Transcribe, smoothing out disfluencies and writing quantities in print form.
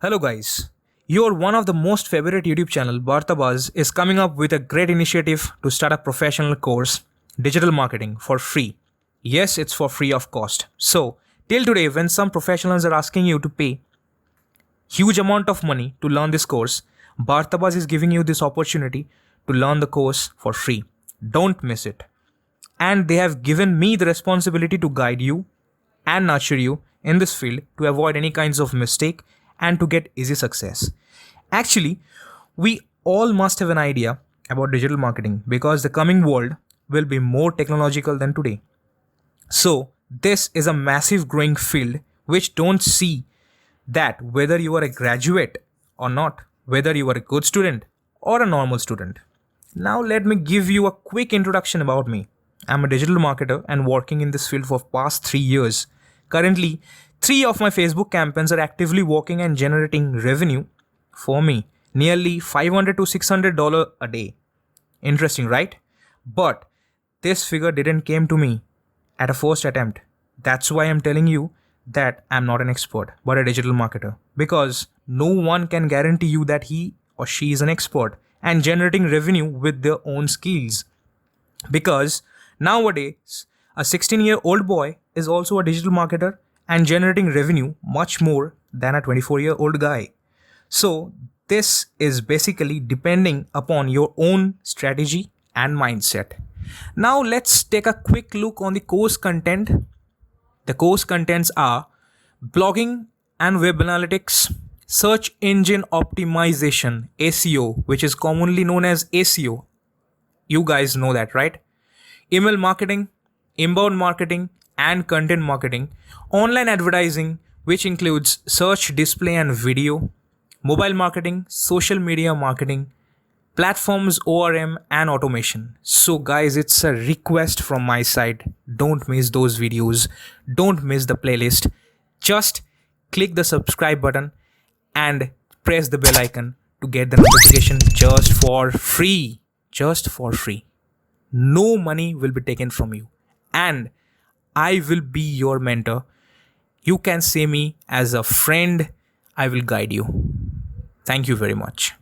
Hello guys, your one of the most favorite YouTube channel BartaBuzz is coming up with a great initiative to start a professional course, digital marketing for free. Yes, it's for free of cost. So, till today when some professionals are asking you to pay huge amount of money to learn this course, BartaBuzz is giving you this opportunity to learn the course for free. Don't miss it. And they have given me the responsibility to guide you and nurture you in this field to avoid any kinds of mistake and to get easy success. Actually, we all must have an idea about digital marketing because the coming world will be more technological than today. So, this is a massive growing field which don't see that whether you are a graduate or not, whether you are a good student or a normal student. Now let me give you a quick introduction about me. I'm a digital marketer and working in this field for past 3 years. Currently, 3 of my Facebook campaigns are actively working and generating revenue for me, nearly $500 to $600 a day. Interesting, right? But this figure didn't came to me at a first attempt. That's why I'm telling you that I'm not an expert, but a digital marketer. Because no one can guarantee you that he or she is an expert and generating revenue with their own skills. Because nowadays, a 16-year-old boy is also a digital marketer and generating revenue much more than a 24-year-old guy. So this is basically depending upon your own strategy and mindset. Now let's take a quick look on the course content. The course contents are blogging and web analytics, search engine optimization, SEO, which is commonly known as ACO. You guys know that, right? Email marketing, inbound marketing, and content marketing, online advertising, which includes search, display, and video, mobile marketing, social media marketing, platforms, ORM, and automation. So guys, it's a request from my side. Don't miss those videos. Don't miss the playlist. Just click the subscribe button and press the bell icon to get the notification just for free. Just for free. No money will be taken from you. And I will be your mentor. You can say me as a friend. I will guide you. Thank you very much.